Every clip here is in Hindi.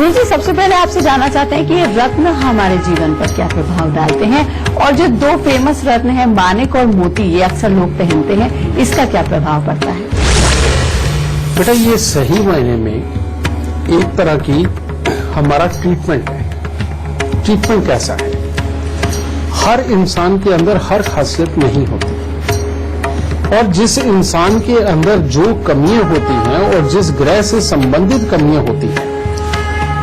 गुरु जी, सबसे पहले आपसे जानना चाहते हैं कि ये रत्न हमारे जीवन पर क्या प्रभाव डालते हैं, और जो दो फेमस रत्न हैं माणिक और मोती, ये अक्सर लोग पहनते हैं, इसका क्या प्रभाव पड़ता है? बेटा, ये सही मायने में एक तरह की हमारा ट्रीटमेंट है। ट्रीटमेंट कैसा है? हर इंसान के अंदर हर खासियत नहीं होती, और जिस इंसान के अंदर जो कमियां होती हैं और जिस ग्रह से संबंधित कमियां होती हैं,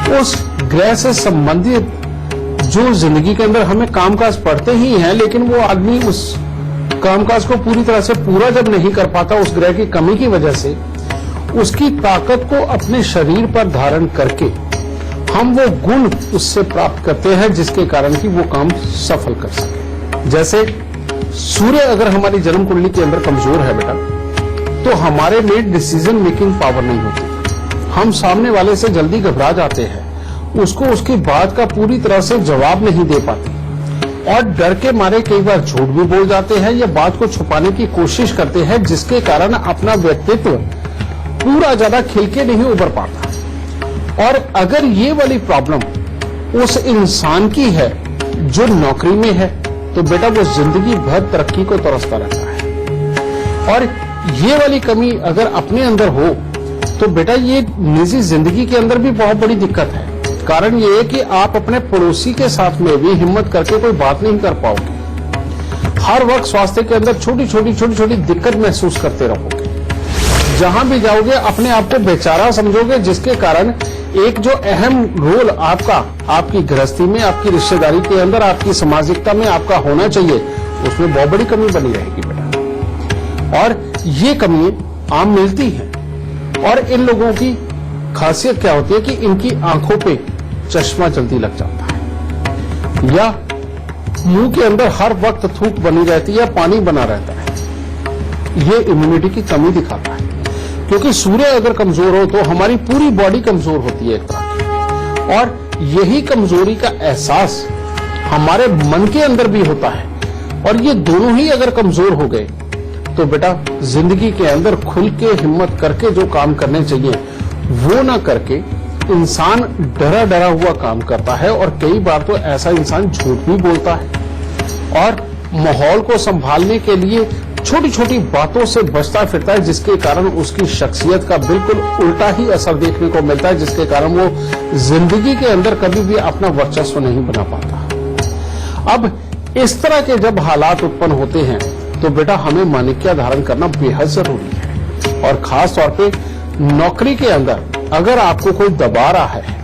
उस ग्रह से संबंधित जो जिंदगी के अंदर हमें कामकाज पड़ते ही हैं, लेकिन वो आदमी उस कामकाज को पूरी तरह से पूरा जब नहीं कर पाता उस ग्रह की कमी की वजह से, उसकी ताकत को अपने शरीर पर धारण करके हम वो गुण उससे प्राप्त करते हैं जिसके कारण कि वो काम सफल कर सके। जैसे सूर्य अगर हमारी जन्म कुंडली के अंदर कमजोर है बेटा, तो हमारे में डिसीजन मेकिंग पावर नहीं होती, हम सामने वाले से जल्दी घबरा जाते हैं, उसको उसकी बात का पूरी तरह से जवाब नहीं दे पाते, और डर के मारे कई बार झूठ भी बोल जाते हैं या बात को छुपाने की कोशिश करते हैं, जिसके कारण अपना व्यक्तित्व पूरा ज्यादा खिल के नहीं उभर पाता। और अगर ये वाली प्रॉब्लम उस इंसान की है जो नौकरी में है, तो बेटा वो जिंदगी भर तरक्की को तरसता रहता है। और ये वाली कमी अगर अपने अंदर हो तो बेटा ये निजी जिंदगी के अंदर भी बहुत बड़ी दिक्कत है। कारण ये है कि आप अपने पड़ोसी के साथ में भी हिम्मत करके कोई बात नहीं कर पाओगे। हर वक्त स्वास्थ्य के अंदर छोटी छोटी दिक्कत महसूस करते रहोगे। जहां भी जाओगे अपने आप को बेचारा समझोगे, जिसके कारण एक जो अहम रोल आपका आपकी गृहस्थी में, आपकी रिश्तेदारी के अंदर, आपकी सामाजिकता में आपका होना चाहिए, उसमें बहुत बड़ी कमी बनी रहेगी बेटा। और ये कमी आम मिलती है। और इन लोगों की खासियत क्या होती है कि इनकी आंखों पे चश्मा जल्दी लग जाता है, या मुंह के अंदर हर वक्त थूक बनी रहती है या पानी बना रहता है। ये इम्यूनिटी की कमी दिखाता है, क्योंकि सूर्य अगर कमजोर हो तो हमारी पूरी बॉडी कमजोर होती है एक तरह की, और यही कमजोरी का एहसास हमारे मन के अंदर भी होता है। और ये दोनों ही अगर कमजोर हो गए तो बेटा जिंदगी के अंदर खुल के हिम्मत करके जो काम करने चाहिए वो ना करके इंसान डरा डरा हुआ काम करता है, और कई बार तो ऐसा इंसान झूठ भी बोलता है और माहौल को संभालने के लिए छोटी छोटी बातों से बचता फिरता है, जिसके कारण उसकी शख्सियत का बिल्कुल उल्टा ही असर देखने को मिलता है, जिसके कारण वो जिंदगी के अंदर कभी भी अपना वर्चस्व नहीं बना पाता। अब इस तरह के जब हालात उत्पन्न होते हैं तो बेटा हमें माणिक्य धारण करना बेहद जरूरी है। और खास तौर पे नौकरी के अंदर अगर आपको कोई दबा रहा है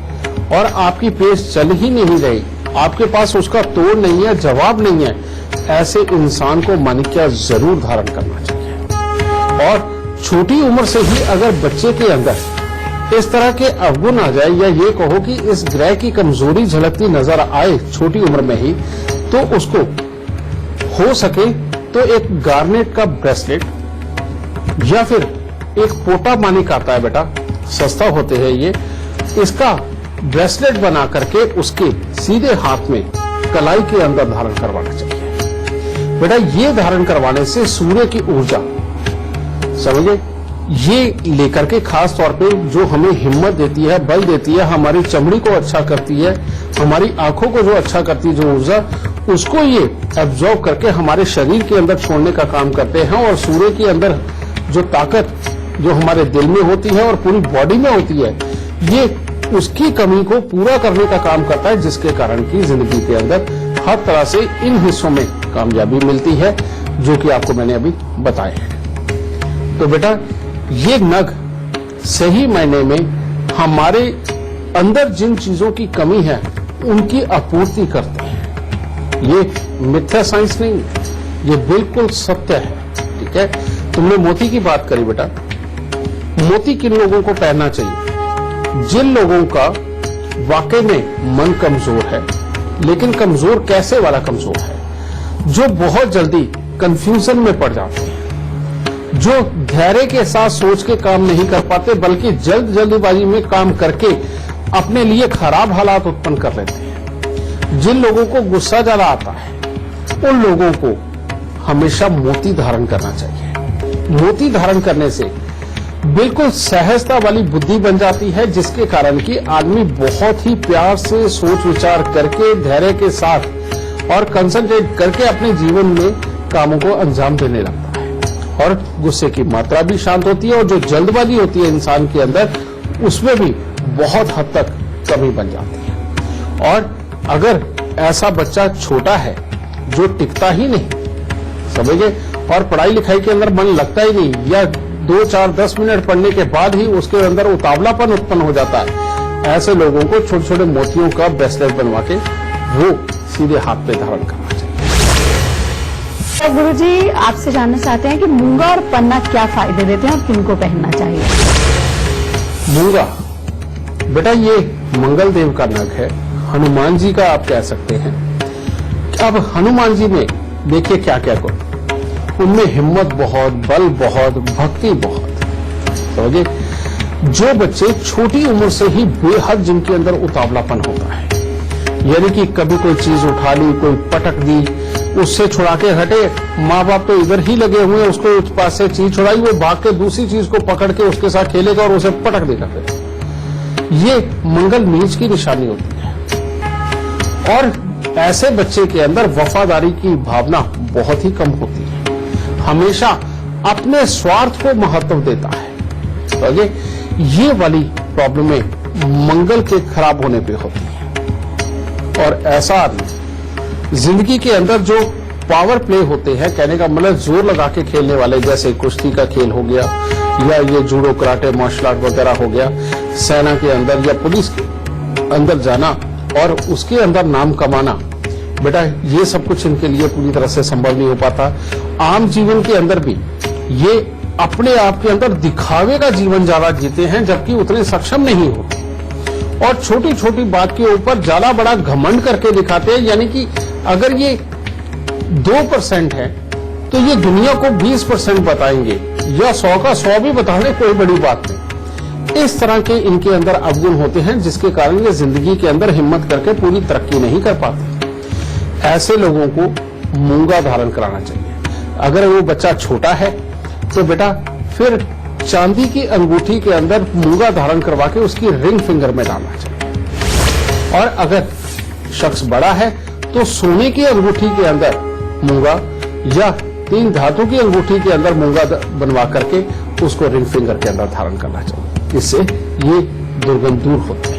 और आपकी पेश चल ही नहीं रही, आपके पास उसका तोड़ नहीं है, जवाब नहीं है, ऐसे इंसान को माणिक्य जरूर धारण करना चाहिए। और छोटी उम्र से ही अगर बच्चे के अंदर इस तरह के अवगुण आ जाए, या ये कहो कि इस ग्रह की कमजोरी झलकती नजर आए छोटी उम्र में ही, तो उसको हो सके तो एक गार्नेट का ब्रेसलेट या फिर एक पोटा माणिक आता है बेटा, सस्ता होते हैं ये, इसका ब्रेसलेट बना करके उसके सीधे हाथ में कलाई के अंदर धारण करवाना चाहिए बेटा। ये धारण करवाने से सूर्य की ऊर्जा समझे ये लेकर के खास तौर पे जो हमें हिम्मत देती है, बल देती है, हमारी चमड़ी को अच्छा करती है, हमारी आंखों को जो अच्छा करती है जो ऊर्जा, उसको ये एब्जॉर्ब करके हमारे शरीर के अंदर छोड़ने का काम करते हैं। और सूर्य के अंदर जो ताकत जो हमारे दिल में होती है और पूरी बॉडी में होती है, ये उसकी कमी को पूरा करने का काम करता है, जिसके कारण की जिंदगी के अंदर हर तरह से इन हिस्सों में कामयाबी मिलती है, जो कि आपको मैंने अभी बताया है। तो बेटा ये नग सही मायने में हमारे अंदर जिन चीजों की कमी है उनकी आपूर्ति करते हैं। ये मिथ्या साइंस नहीं है, ये बिल्कुल सत्य है। ठीक है, तुमने मोती की बात करी बेटा। मोती किन लोगों को पहनना चाहिए? जिन लोगों का वाकई में मन कमजोर है, लेकिन कमजोर कैसे वाला कमजोर है? जो बहुत जल्दी कंफ्यूजन में पड़ जाते हैं, जो धैर्य के साथ सोच के काम नहीं कर पाते, बल्कि जल्दबाजी में काम करके अपने लिए खराब हालात उत्पन्न कर लेते हैं। जिन लोगों को गुस्सा ज्यादा आता है, उन लोगों को हमेशा मोती धारण करना चाहिए। मोती धारण करने से बिल्कुल सहजता वाली बुद्धि बन जाती है, जिसके कारण कि आदमी बहुत ही प्यार से सोच विचार करके धैर्य के साथ और कंसंट्रेट करके अपने जीवन में कामों को अंजाम देने लगता है और गुस्से की मात्रा भी शांत होती है और जो जल्दबाजी होती है इंसान के अंदर उसमें भी बहुत हद तक कमी बन जाती है। और अगर ऐसा बच्चा छोटा है जो टिकता ही नहीं, समझिए, और पढ़ाई लिखाई के अंदर मन लगता ही नहीं या 2, 4, 10 मिनट पढ़ने के बाद ही उसके अंदर उतावलापन उत्पन्न हो जाता है, ऐसे लोगों को छोटे छोटे मोतियों का ब्रेसलेट बनवा के वो सीधे हाथ पे धारण करना चाहिए। तो गुरुजी आपसे जानना चाहते हैं कि मूंगा और पन्ना क्या फायदे देते हैं और किनको पहनना चाहिए? मूंगा, बेटा ये मंगल देव का नग है, हनुमान जी का आप कह सकते हैं। अब हनुमान जी में देखिए क्या क्या गुण, उनमें हिम्मत बहुत, बल बहुत, भक्ति बहुत, समझिए। जो बच्चे छोटी उम्र से ही बेहद जिनके अंदर उतावलापन होता है, यानी कि कभी कोई चीज उठा ली, कोई पटक दी, उससे छुड़ा के हटे, माँ बाप तो इधर ही लगे हुए हैं, उसको उस पास से चीज छुड़ाई, वो भाग के दूसरी चीज को पकड़ के उसके साथ खेलेगा और उसे पटक देगा। फिर ये मंगल नीच की निशानी होती है और ऐसे बच्चे के अंदर वफादारी की भावना बहुत ही कम होती है, हमेशा अपने स्वार्थ को महत्व देता है। तो ये वाली प्रॉब्लमें मंगल के खराब होने पे होती है। और ऐसा आदमी जिंदगी के अंदर जो पावर प्ले होते हैं, कहने का मतलब जोर लगा के खेलने वाले, जैसे कुश्ती का खेल हो गया या ये जूडो, कराटे, मार्शल आर्ट वगैरह हो गया, सेना के अंदर या पुलिस के अंदर जाना और उसके अंदर नाम कमाना, बेटा ये सब कुछ इनके लिए पूरी तरह से संभव नहीं हो पाता। आम जीवन के अंदर भी ये अपने आप के अंदर दिखावे का जीवन ज्यादा जीते हैं, जबकि उतने सक्षम नहीं होते और छोटी छोटी बात के ऊपर ज्यादा बड़ा घमंड करके दिखाते हैं। यानी कि अगर ये 2% है तो ये दुनिया को 20% बताएंगे या 100 का 100 भी बता दें, कोई बड़ी बात नहीं। इस तरह के इनके अंदर अवगुण होते हैं, जिसके कारण ये जिंदगी के अंदर हिम्मत करके पूरी तरक्की नहीं कर पाते। ऐसे लोगों को मूंगा धारण कराना चाहिए। अगर वो बच्चा छोटा है तो बेटा फिर चांदी की अंगूठी के अंदर मूंगा धारण करवा के उसकी रिंग फिंगर में डालना चाहिए। और अगर शख्स बड़ा है तो सोने की अंगूठी के अंदर मूंगा या 3 धातु की अंगूठी के अंदर मूंगा बनवा करके उसको रिंग फिंगर के अंदर धारण करना चाहिए। इससे ये दुर्गंध दूर होती है।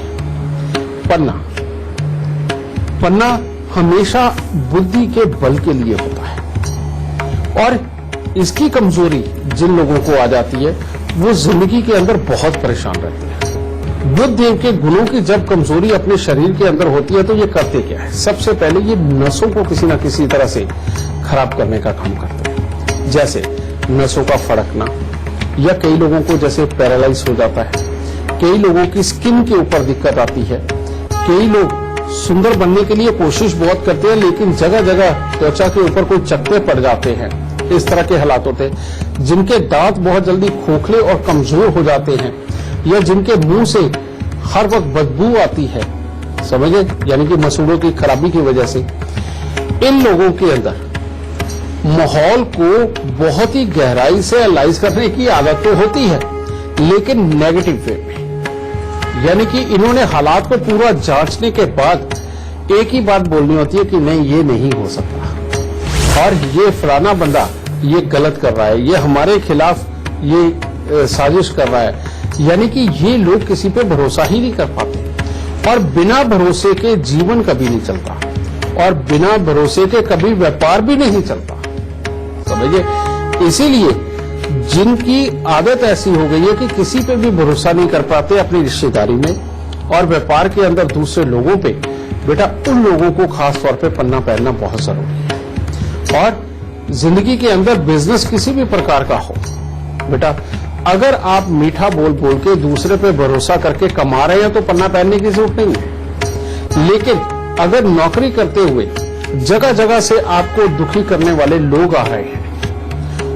पन्ना हमेशा बुद्धि के बल के लिए होता है और इसकी कमजोरी जिन लोगों को आ जाती है वो जिंदगी के अंदर बहुत परेशान रहते हैं। बुध देव के गुणों की जब कमजोरी अपने शरीर के अंदर होती है तो ये करते क्या है? सबसे पहले ये नसों को किसी न किसी तरह से खराब करने का काम करते हैं, जैसे नसों का फड़कना, या कई लोगों को जैसे पैरालाइज हो जाता है, कई लोगों की स्किन के ऊपर दिक्कत आती है, कई लोग सुंदर बनने के लिए कोशिश बहुत करते हैं लेकिन जगह जगह त्वचा के ऊपर कोई चकत्ते पड़ जाते हैं। इस तरह के हालात होते हैं। जिनके दांत बहुत जल्दी खोखले और कमजोर हो जाते हैं या जिनके मुंह से हर वक्त बदबू आती है, समझे, यानी कि मसूड़ों की खराबी की वजह से, इन लोगों के अंदर माहौल को बहुत ही गहराई से एनालाइज करने की आदत तो होती है लेकिन नेगेटिव वे में। यानी कि इन्होंने हालात को पूरा जांचने के बाद एक ही बात बोलनी होती है कि नहीं ये नहीं हो सकता और ये फलाना बंदा ये गलत कर रहा है, ये हमारे खिलाफ ये साजिश कर रहा है। यानी कि ये लोग किसी पे भरोसा ही नहीं कर पाते और बिना भरोसे के जीवन कभी नहीं चलता और बिना भरोसे के कभी व्यापार भी नहीं चलता, समझिए। इसीलिए जिनकी आदत ऐसी हो गई है कि किसी पे भी भरोसा नहीं कर पाते अपनी रिश्तेदारी में और व्यापार के अंदर दूसरे लोगों पे, बेटा उन लोगों को खास तौर पे पन्ना पहनना बहुत जरूरी है। और जिंदगी के अंदर बिजनेस किसी भी प्रकार का हो, बेटा अगर आप मीठा बोल बोल के दूसरे पे भरोसा करके कमा रहे हैं तो पन्ना पहनने की जरूरत नहीं है। लेकिन अगर नौकरी करते हुए जगह जगह से आपको दुखी करने वाले लोग आ रहे हैं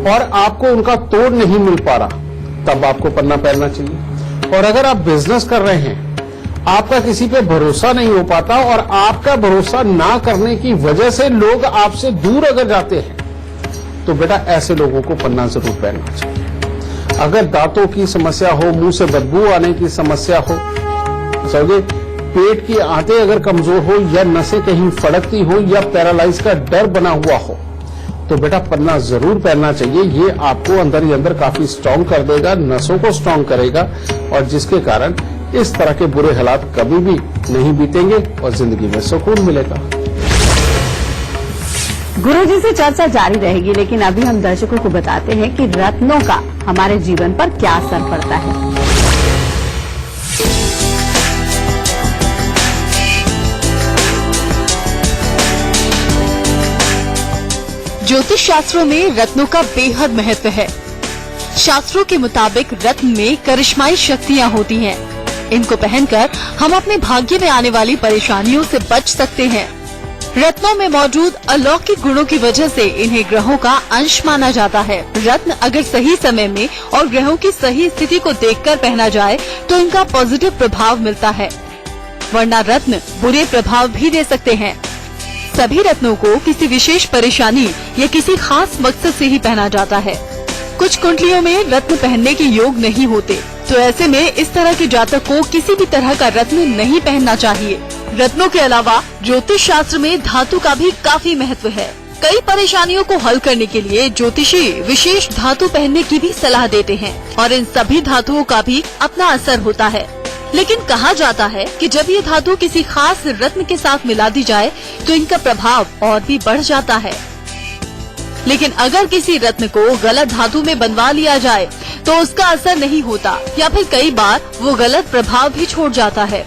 और आपको उनका तोड़ नहीं मिल पा रहा, तब आपको पन्ना पहनना चाहिए। और अगर आप बिजनेस कर रहे हैं, आपका किसी पे भरोसा नहीं हो पाता और आपका भरोसा ना करने की वजह से लोग आपसे दूर अगर जाते हैं तो बेटा ऐसे लोगों को पन्ना जरूर पहनना चाहिए। अगर दांतों की समस्या हो, मुंह से बदबू आने की समस्या हो, समझे, पेट की आंतें अगर कमजोर हो या नसें कहीं फड़कती हो या पैरालाइज का डर बना हुआ हो, तो बेटा पन्ना जरूर पहनना चाहिए। ये आपको अंदर ही अंदर काफी स्ट्रांग कर देगा, नसों को स्ट्रांग करेगा और जिसके कारण इस तरह के बुरे हालात कभी भी नहीं बीतेंगे और जिंदगी में सुकून मिलेगा। गुरुजी से चर्चा जारी रहेगी, लेकिन अभी हम दर्शकों को बताते हैं कि रत्नों का हमारे जीवन पर क्या असर पड़ता है। ज्योतिष शास्त्रों में रत्नों का बेहद महत्व है। शास्त्रों के मुताबिक रत्न में करिश्माई शक्तियाँ होती हैं। इनको पहनकर हम अपने भाग्य में आने वाली परेशानियों से बच सकते हैं। रत्नों में मौजूद अलौकिक गुणों की वजह से इन्हें ग्रहों का अंश माना जाता है। रत्न अगर सही समय में और ग्रहों की सही स्थिति को देखकर पहना जाए तो इनका पॉजिटिव प्रभाव मिलता है, वरना रत्न बुरे प्रभाव भी दे सकते हैं। सभी रत्नों को किसी विशेष परेशानी या किसी खास मकसद से ही पहना जाता है। कुछ कुंडलियों में रत्न पहनने के योग नहीं होते, तो ऐसे में इस तरह के जातक को किसी भी तरह का रत्न नहीं पहनना चाहिए। रत्नों के अलावा ज्योतिष शास्त्र में धातु का भी काफी महत्व है। कई परेशानियों को हल करने के लिए ज्योतिषी विशेष धातु पहनने की भी सलाह देते हैं और इन सभी धातुओं का भी अपना असर होता है। लेकिन कहा जाता है कि जब ये धातु किसी खास रत्न के साथ मिला दी जाए तो इनका प्रभाव और भी बढ़ जाता है। लेकिन अगर किसी रत्न को गलत धातु में बनवा लिया जाए तो उसका असर नहीं होता या फिर कई बार वो गलत प्रभाव भी छोड़ जाता है।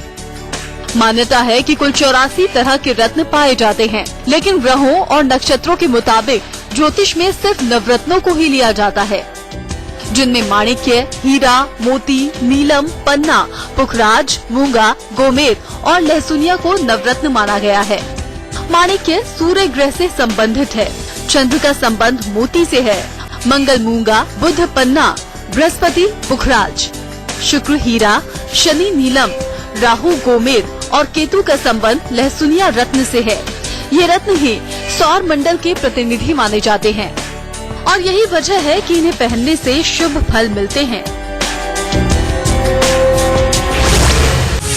मान्यता है कि कुल 84 तरह के रत्न पाए जाते हैं, लेकिन ग्रहों और नक्षत्रों के मुताबिक ज्योतिष में सिर्फ नवरत्नों को ही लिया जाता है, जिनमें माणिक्य, हीरा, मोती, नीलम, पन्ना, पुखराज, मूंगा, गोमेद और लहसुनिया को नवरत्न माना गया है। माणिक्य सूर्य ग्रह से संबंधित है, चंद्र का संबंध मोती से है, मंगल मूंगा, बुध पन्ना, बृहस्पति पुखराज, शुक्र हीरा, शनि नीलम, राहु गोमेद और केतु का संबंध लहसुनिया रत्न से है। ये रत्न ही सौर मंडल के प्रतिनिधि माने जाते हैं और यही वजह है कि इन्हें पहनने से शुभ फल मिलते हैं।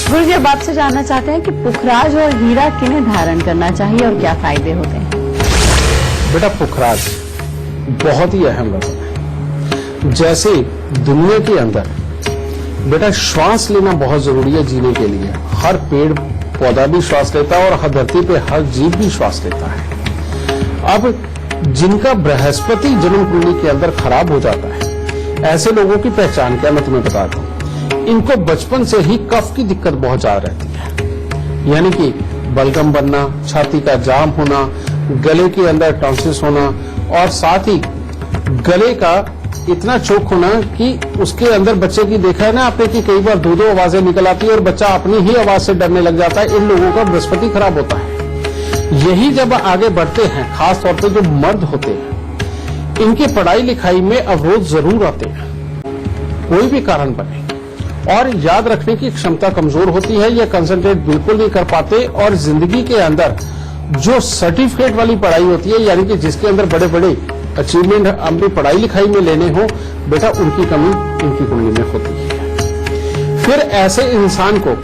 गुरुजी, अब आपसे जानना चाहते हैं कि पुखराज और हीरा किन्हें धारण करना चाहिए और क्या फायदे होते हैं। बेटा पुखराज बहुत ही अहम रत्न है। जैसे दुनिया के अंदर बेटा श्वास लेना बहुत जरूरी है जीने के लिए, हर पेड़ पौधा भी श्वास लेता है और हर धरती पे हर जीव भी श्वास लेता है। अब जिनका बृहस्पति जन्म कुंडली के अंदर खराब हो जाता है, ऐसे लोगों की पहचान क्या मैं तुम्हें बताता हूँ। इनको बचपन से ही कफ की दिक्कत बहुत ज्यादा रहती है, यानी कि बलगम बनना, छाती का जाम होना, गले के अंदर टॉन्सिस होना और साथ ही गले का इतना चोक होना कि उसके अंदर बच्चे की देखा है ना आपने कि कई बार दो आवाजें निकल आती है और बच्चा अपनी ही आवाज से डरने लग जाता है। इन लोगों का बृहस्पति खराब होता है। यही जब आगे बढ़ते हैं, खास तौर पे जो मर्द होते हैं, इनकी पढ़ाई लिखाई में अवरोध जरूर आते हैं, कोई भी कारण बने, और याद रखने की क्षमता कमजोर होती है या कंसंट्रेट बिल्कुल नहीं कर पाते। और जिंदगी के अंदर जो सर्टिफिकेट वाली पढ़ाई होती है, यानी कि जिसके अंदर बड़े बड़े अचीवमेंट अपनी पढ़ाई लिखाई में लेने हो, बेटा उनकी कमी इनकी कुंडली में होती है। फिर ऐसे इंसान को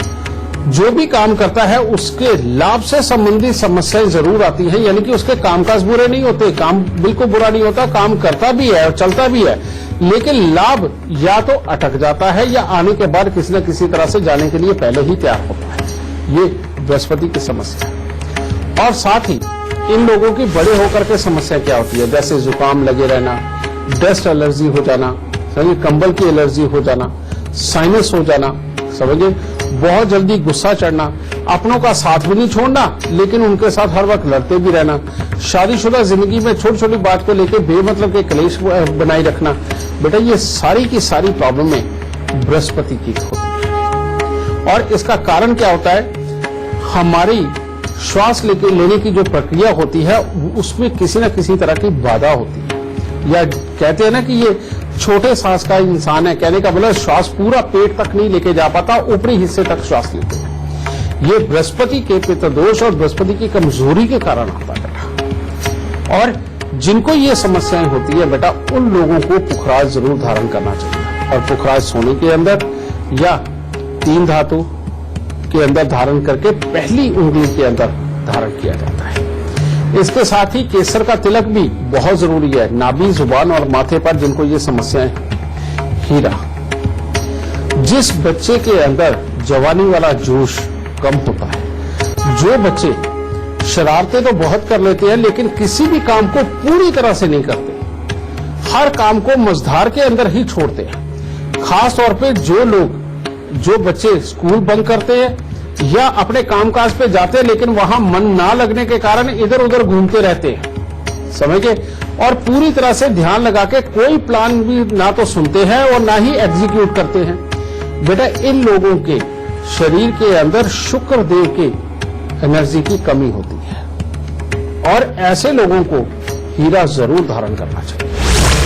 जो भी काम करता है उसके लाभ से संबंधित समस्याएं जरूर आती हैं, यानी कि उसके कामकाज बुरे नहीं होते, काम बिल्कुल बुरा नहीं होता, काम करता भी है और चलता भी है, लेकिन लाभ या तो अटक जाता है या आने के बाद किसी न किसी तरह से जाने के लिए पहले ही तैयार होता है। ये बृहस्पति की समस्या है। और साथ ही इन लोगों की बड़े होकर के समस्या क्या होती है, जैसे जुकाम लगे रहना, डस्ट एलर्जी हो जाना, समझिए कंबल की एलर्जी हो जाना, साइनस हो जाना, समझिए बहुत जल्दी गुस्सा चढ़ना, अपनों का साथ भी नहीं छोड़ना लेकिन उनके साथ हर वक्त लड़ते भी रहना, शादीशुदा जिंदगी में छोटी छोटी बात को लेकर बेमतलब के क्लेश बनाए रखना। बेटा ये सारी की सारी प्रॉब्लमें बृहस्पति की होती है। और इसका कारण क्या होता है, हमारी श्वास लेने की जो प्रक्रिया होती है उसमें किसी न किसी तरह की बाधा होती है, या कहते हैं ना कि ये छोटे सांस का इंसान है, कहने का मतलब श्वास पूरा पेट तक नहीं लेके जा पाता, ऊपरी हिस्से तक श्वास लेते हैं। ये बृहस्पति के पितृदोष और बृहस्पति की कमजोरी के कारण आता है बेटा। और जिनको ये समस्याएं होती है बेटा, उन लोगों को पुखराज जरूर धारण करना चाहिए। और पुखराज सोने के अंदर या 3 धातु के अंदर धारण करके पहली उंगली के अंदर धारण किया जाता है। इसके साथ ही केसर का तिलक भी बहुत जरूरी है। नाभि, जुबान और माथे पर जिनको ये समस्याएं हैं। हीरा, जिस बच्चे के अंदर जवानी वाला जोश कम होता है, जो बच्चे शरारतें तो बहुत कर लेते हैं लेकिन किसी भी काम को पूरी तरह से नहीं करते, हर काम को मझधार के अंदर ही छोड़ते हैं, खास तौर पे जो बच्चे स्कूल बंक करते हैं या अपने कामकाज पे जाते हैं लेकिन वहां मन ना लगने के कारण इधर उधर घूमते रहते हैं, समझ गए, और पूरी तरह से ध्यान लगा के कोई प्लान भी ना तो सुनते हैं और ना ही एग्जीक्यूट करते हैं। बेटा, इन लोगों के शरीर के अंदर शुक्र देव के एनर्जी की कमी होती है और ऐसे लोगों को हीरा जरूर धारण करना चाहिए।